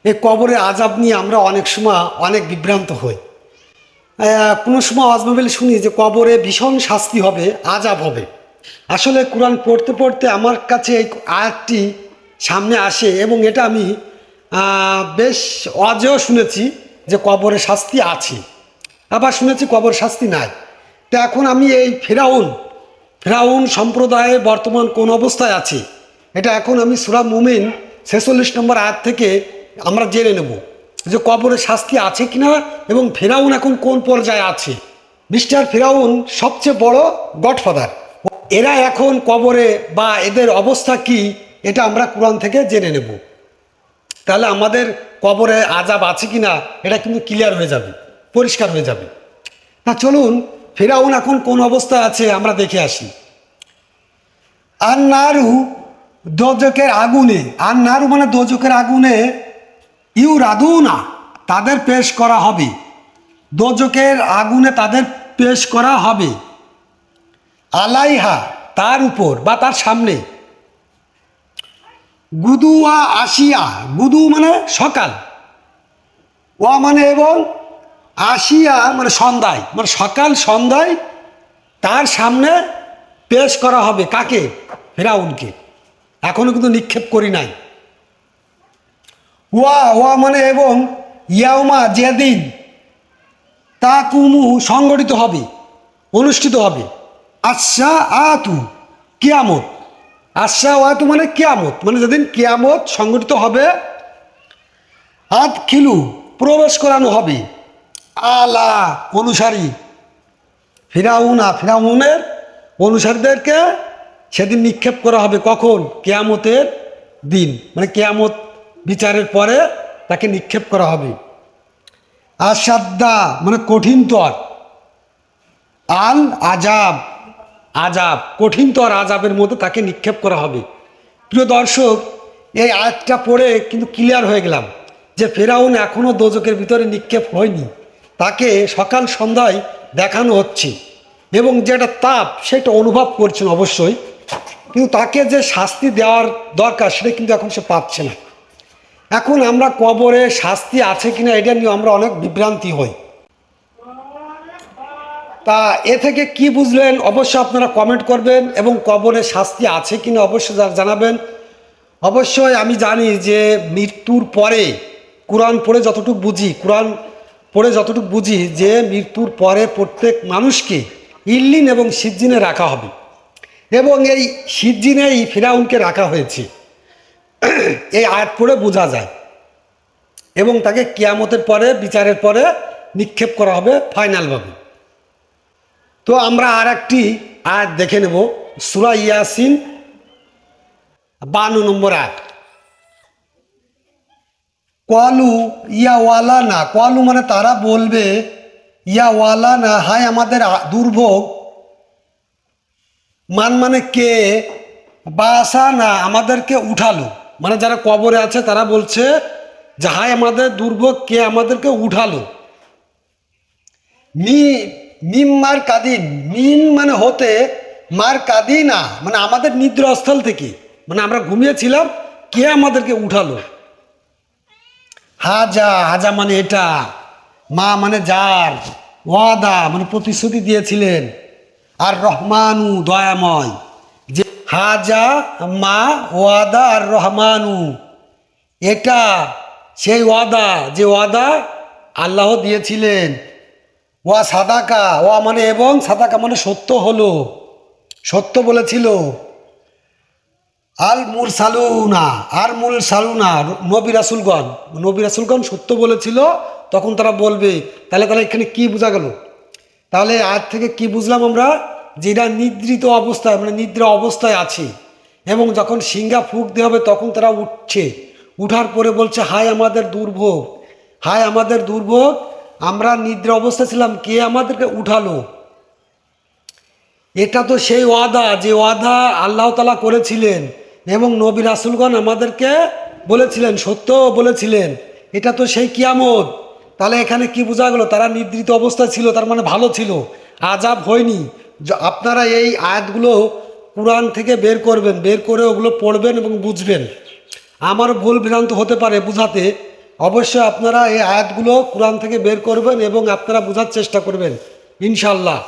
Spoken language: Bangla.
এই কবরের আযাব নিয়ে আমরা অনেক সময় অনেক বিভ্রান্ত হই। কোনো সময় আজমাবিল শুনি যে কবরে ভীষণ শাস্তি হবে, আযাব হবে। আসলে কোরআন পড়তে পড়তে আমার কাছে এই আয়াতটি সামনে আসে এবং এটা আমি বেশ অজেয় শুনেছি যে কবরে শাস্তি আছে, আবার শুনেছি কবর শাস্তি নাই। তো এখন আমি এই ফেরাউন সম্প্রদায়ে বর্তমান কোন অবস্থায় আছে এটা এখন আমি সূরা মুমিন 46 নম্বর আয়াত থেকে আমরা জেনে নেব যে কবরে শাস্তি আছে কিনা এবং ফেরাউন এখন কোন পর্যায়ে আছে। মিস্টার ফেরাউন সবচেয়ে বড় গডফাদার, এরা এখন কবরে বা এদের অবস্থা কি এটা আমরা কোরআন থেকে জেনে নেব। তাহলে আমাদের কবরে আযাব আছে কিনা এটা কিন্তু ক্লিয়ার হয়ে যাবে, পরিষ্কার হয়ে যাবে। না চলুন ফেরাউন এখন কোন অবস্থা আছে আমরা দেখে আসি। আর নারু দোজকের আগুনে, আর নারু মানে দোজকের আগুনে, ইউ রাদুনা তাদের পেশ করা হবে, দোজকের আগুনে তাদের পেশ করা হবে, আলাইহা তার উপর বা তার সামনে, গুদুয়া আসিয়া, গুদু মানে সকাল, ওয়া মানে এবং, আসিয়া মানে সন্ধ্যায়, মানে সকাল সন্ধ্যায় তার সামনে পেশ করা হবে। কাকে? ফেরাউনকে। এখনো কিন্তু নিক্ষেপ করি নাই। ওয়া ওয়া মানে এবং, ইয়াউমা যেদিন, তা কুমু সংগঠিত হবে, অনুষ্ঠিত হবে, আশা আতু কিয়ামত, আশা আতু মানে কিয়ামত, মানে যেদিন কিয়ামত সংগঠিত হবে, আত খিলু প্রবেশ করানো হবে, আলা অনুসারী, ফিরাউনের অনুসারীদেরকে সেদিন নিক্ষেপ করা হবে। কখন? কিয়ামতের দিন, মানে কিয়ামত বিচারের পরে তাকে নিক্ষেপ করা হবে। আসাদ্দা মানে কঠিনতর, আল আজাব, আজাব কঠিনতর আজাবের মধ্যে তাকে নিক্ষেপ করা হবে। প্রিয় দর্শক, এই আয়াতটা পড়ে কিন্তু ক্লিয়ার হয়ে গেলাম যে ফেরাউন এখনও দোজকের ভিতরে নিক্ষেপ হয়নি, তাকে সকাল সন্ধ্যায় দেখানো হচ্ছে এবং যেটা তাপ সেটা অনুভব করছেন অবশ্যই, কিন্তু তাকে যে শাস্তি দেওয়ার দরকার সেটা কিন্তু এখন সে পাচ্ছে না। এখন আমরা কবরে শাস্তি আছে কিনা এটা নিয়ে আমরা অনেক বিভ্রান্তি হই। তা এ থেকে কি বুঝলেন অবশ্যই আপনারা কমেন্ট করবেন এবং কবরে শাস্তি আছে কিনা অবশ্যই জানাবেন। অবশ্যই আমি জানি যে মৃত্যুর পরে কোরআন পড়ে যতটুকু বুঝি যে মৃত্যুর পরে প্রত্যেক মানুষকে ইল্লিন এবং সিজ্জিনে রাখা হবে এবং এই সিজ্জিনেই ফিরাউনকে রাখা হয়েছে, এই আয়াত পড়ে বোঝা যায় এবং তাকে কিয়ামতের পরে বিচারের পরে নিক্ষেপ করা হবে ফাইনালভাবে। তো আমরা আর একটি আয়াত দেখে নেব, সূরা ইয়াসিন 52 নম্বর আয়াত। কোয়ালু ইয়াওয়ালা না, কোয়ালু মানে তারা বলবে, ইয়াওয়ালা না হায় আমাদের দুর্ভোগ, মানে কে, বাসা না আমাদেরকে উঠালো, মানে যারা কবরে আছে তারা বলছে যে হায় আমাদের দুর্ভোগ, কে আমাদেরকে উঠালো। মিম মার কাদিন, মিন মানে হতে, মার কাদিনা মানে আমাদের নিদ্রাস্থল থেকে, মানে আমরা ঘুমিয়েছিলাম, কে আমাদেরকে উঠালো। হাজা, হাজা মানে এটা, মা মানে যার, ওয়াদা মানে প্রতিশ্রুতি দিয়েছিলেন, আর রহমানু দয়াময়, যে হাজা মা ওয়াদা আর রহমানু, এটা সেই ওয়াদা যে ওয়াদা আল্লাহ দিয়েছিলেন। ওয়া সাদাকা, ওয়া মানে এবং, সাদাকা মানে সত্য হলো, সত্য বলেছিল। আল মুরসালুনা, আর মুরসালুনা নবী রাসূলগণ সত্য বলেছিল। তখন তারা বলবে, তাহলে এখানে কি বোঝা গেল? তাহলে আজ থেকে কি বুঝলাম আমরা? যে এরা নিদ্রিত অবস্থায়, মানে নিদ্রা অবস্থায় আছে এবং যখন সিংহা ফুঁক দেওয়া হবে তখন তারা উঠছে, উঠার পরে বলছে হায় আমাদের দুর্ভোগ, হায় আমাদের দুর্ভোগ, আমরা নিদ্রা অবস্থা ছিলাম, কে আমাদেরকে উঠালো। এটা তো সেই ওয়াদা যে ওয়াদা আল্লাহ তাআলা করেছিলেন এবং নবী রাসূলগণ আমাদেরকে বলেছিলেন, সত্য বলেছিলেন, এটা তো সেই কিয়ামত। তাহলে এখানে কি বোঝা গেল? তারা নিদ্রিত অবস্থায় ছিল, তার মানে ভালো ছিল, আযাব হয়নি। আপনারা এই আয়াতগুলো কোরআন থেকে বের করবেন, বের করে ওগুলো পড়বেন এবং বুঝবেন। আমার ভুল ভ্রান্ত হতে পারে বুঝাতে, অবশ্যই আপনারা এই আয়াতগুলো কোরআন থেকে বের করবেন এবং আপনারা বোঝার চেষ্টা করবেন ইনশাল্লাহ।